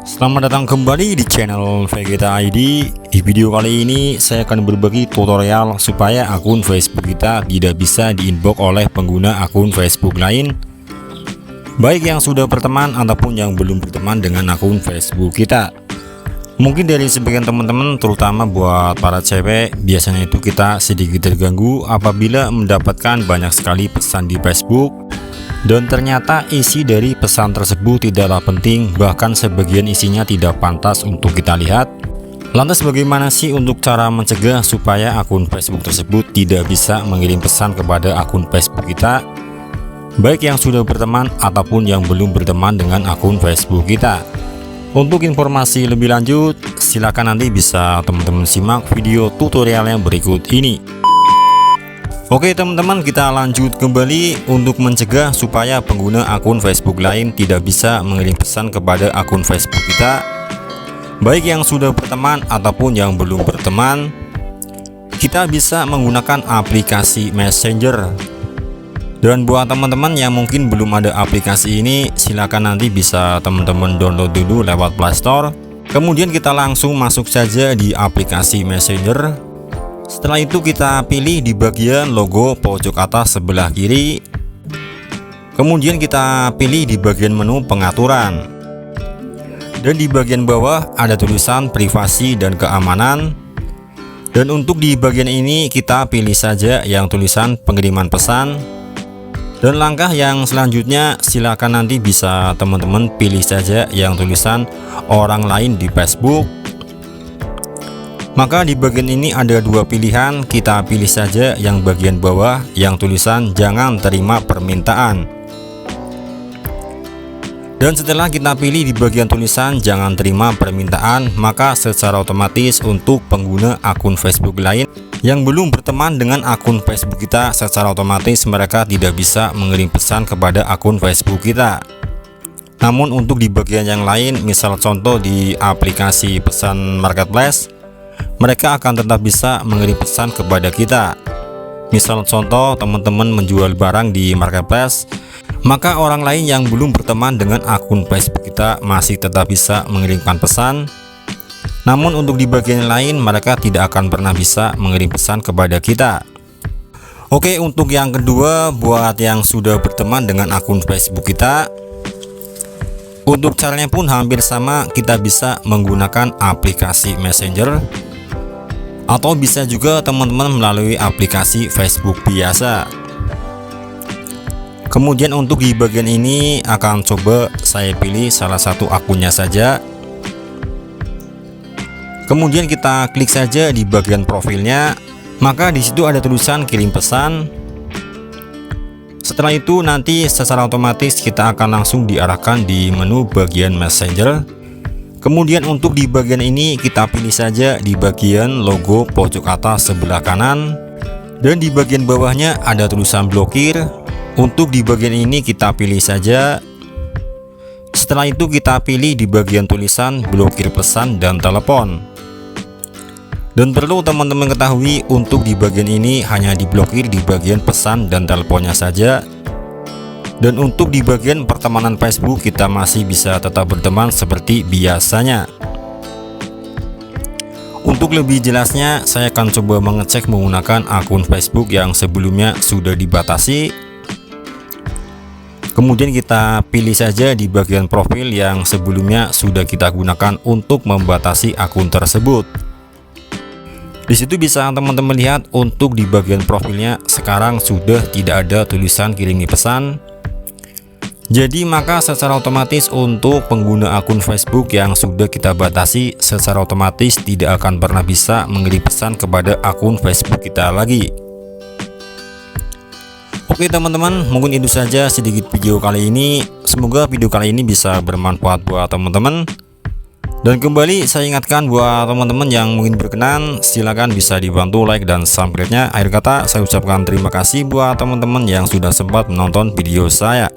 Selamat datang kembali di channel Vegeta ID. Di video kali ini saya akan berbagi tutorial supaya akun Facebook kita tidak bisa di-inbox oleh pengguna akun Facebook lain, baik yang sudah berteman ataupun yang belum berteman dengan akun Facebook kita. Mungkin dari sebagian teman-teman, terutama buat para cewek, biasanya itu kita sedikit terganggu apabila mendapatkan banyak sekali pesan di Facebook dan ternyata isi dari pesan tersebut tidaklah penting, bahkan sebagian isinya tidak pantas untuk kita lihat. Lantas bagaimana sih untuk cara mencegah supaya akun Facebook tersebut tidak bisa mengirim pesan kepada akun Facebook kita, baik yang sudah berteman ataupun yang belum berteman dengan akun Facebook kita? Untuk informasi lebih lanjut, silakan nanti bisa teman-teman simak video tutorial yang berikut ini. Oke teman-teman, kita lanjut kembali untuk mencegah supaya pengguna akun Facebook lain tidak bisa mengirim pesan kepada akun Facebook kita, baik yang sudah berteman ataupun yang belum berteman. Kita bisa menggunakan aplikasi Messenger. Dan buat teman-teman yang mungkin belum ada aplikasi ini, silakan nanti bisa teman-teman download dulu lewat Play Store. Kemudian kita langsung masuk saja di aplikasi Messenger. Setelah itu kita pilih di bagian logo pojok atas sebelah kiri. Kemudian kita pilih di bagian menu pengaturan. Dan di bagian bawah ada tulisan privasi dan keamanan. Dan untuk di bagian ini kita pilih saja yang tulisan pengiriman pesan. Dan langkah yang selanjutnya silakan nanti bisa teman-teman pilih saja yang tulisan orang lain di Facebook. Maka di bagian ini ada dua pilihan, kita pilih saja yang bagian bawah yang tulisan jangan terima permintaan. Dan setelah kita pilih di bagian tulisan jangan terima permintaan, maka secara otomatis untuk pengguna akun Facebook lain yang belum berteman dengan akun Facebook kita, secara otomatis mereka tidak bisa mengirim pesan kepada akun Facebook kita. Namun untuk di bagian yang lain, misal contoh di aplikasi pesan marketplace, mereka akan tetap bisa mengirim pesan kepada kita. Misal contoh teman-teman menjual barang di marketplace, maka orang lain yang belum berteman dengan akun Facebook kita masih tetap bisa mengirimkan pesan. Namun untuk di bagian lain mereka tidak akan pernah bisa mengirim pesan kepada kita. Oke, untuk yang kedua, buat yang sudah berteman dengan akun Facebook kita, untuk caranya pun hampir sama. Kita bisa menggunakan aplikasi Messenger, atau bisa juga teman-teman melalui aplikasi Facebook biasa. Kemudian untuk di bagian ini akan coba saya pilih salah satu akunnya saja. Kemudian kita klik saja di bagian profilnya, maka di situ ada tulisan kirim pesan. Setelah itu nanti secara otomatis kita akan langsung diarahkan di menu bagian Messenger. Kemudian untuk di bagian ini kita pilih saja di bagian logo pojok atas sebelah kanan. Dan di bagian bawahnya ada tulisan blokir. Untuk di bagian ini kita pilih saja. Setelah itu kita pilih di bagian tulisan blokir pesan dan telepon. Dan perlu teman-teman ketahui, untuk di bagian ini hanya diblokir di bagian pesan dan teleponnya saja. Dan untuk di bagian pertemanan Facebook kita masih bisa tetap berteman seperti biasanya. Untuk lebih jelasnya saya akan coba mengecek menggunakan akun Facebook yang sebelumnya sudah dibatasi. Kemudian kita pilih saja di bagian profil yang sebelumnya sudah kita gunakan untuk membatasi akun tersebut. Di situ bisa teman-teman lihat untuk di bagian profilnya sekarang sudah tidak ada tulisan kirimi pesan. Jadi maka secara otomatis untuk pengguna akun Facebook yang sudah kita batasi, secara otomatis tidak akan pernah bisa mengirim pesan kepada akun Facebook kita lagi. Oke teman-teman, mungkin itu saja sedikit video kali ini. Semoga video kali ini bisa bermanfaat buat teman-teman. Dan kembali saya ingatkan buat teman-teman yang mungkin berkenan, silakan bisa dibantu like dan subscribe-nya. Akhir kata saya ucapkan terima kasih buat teman-teman yang sudah sempat menonton video saya.